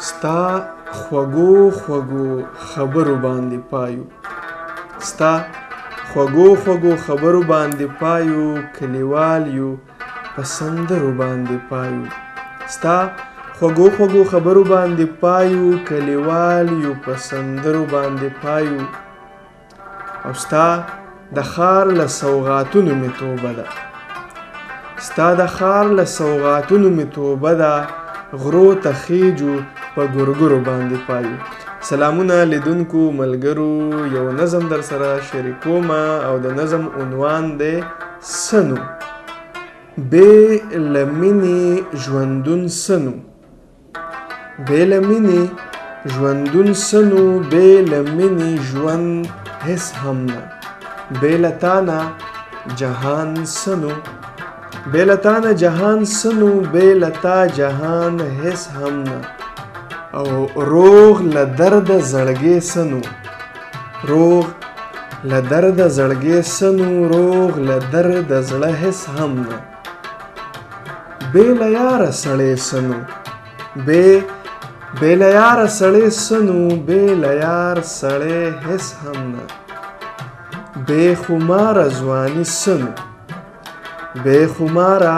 ستا خوږو خوږو خبرو باندې پایو ستا خوږو خوږو خبرو باندې پایو کلیوال یو په سندرو باندې پایو ستا خوږو خوږو خبرو باندې پایو کلیوال یو په سندرو باندې پایو او ستا د ښار له سوغاتونو مې توبه ده ستا د ښار له سوغاتونو مې توبه ده غرو ته خیجو په ګورګورو باندې پایو سلامونه لیدونکو ملګرو یو نظم در سره شریکومه او د نظم عنوان دی سنو بې له مینې ژوندون سنو بې له مینې ژوندون سنو بې له مینې ژوند هیڅ هم نه بې له تا نه جهان سنو بې له تا نه جهان سنو بې له تا جهان هیڅ هم نه او روغ له درده زړګې سنو روغ له درده زړګې سنو روغ له درده زړه هیڅ هم نه بې له یاره سړی سنو بې له یاره سړی سنو بې له یار سړی هیڅ هم نه بې خماره ځواني سنو بې خماره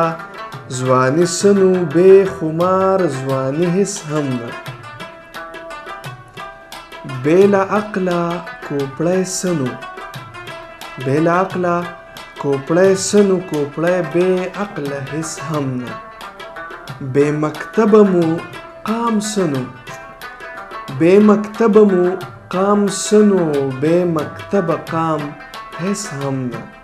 ځواني سنو بې خمار ځواني هیڅ هم نه بې له عقله کوپړی سنو بې له عقله کوپړی سنو کوپړی بې عقله هیڅ هم نه بې مکتبه مو قام سنو بې مکتبه مو قام سنو بې مکتبه قام هیڅ هم نه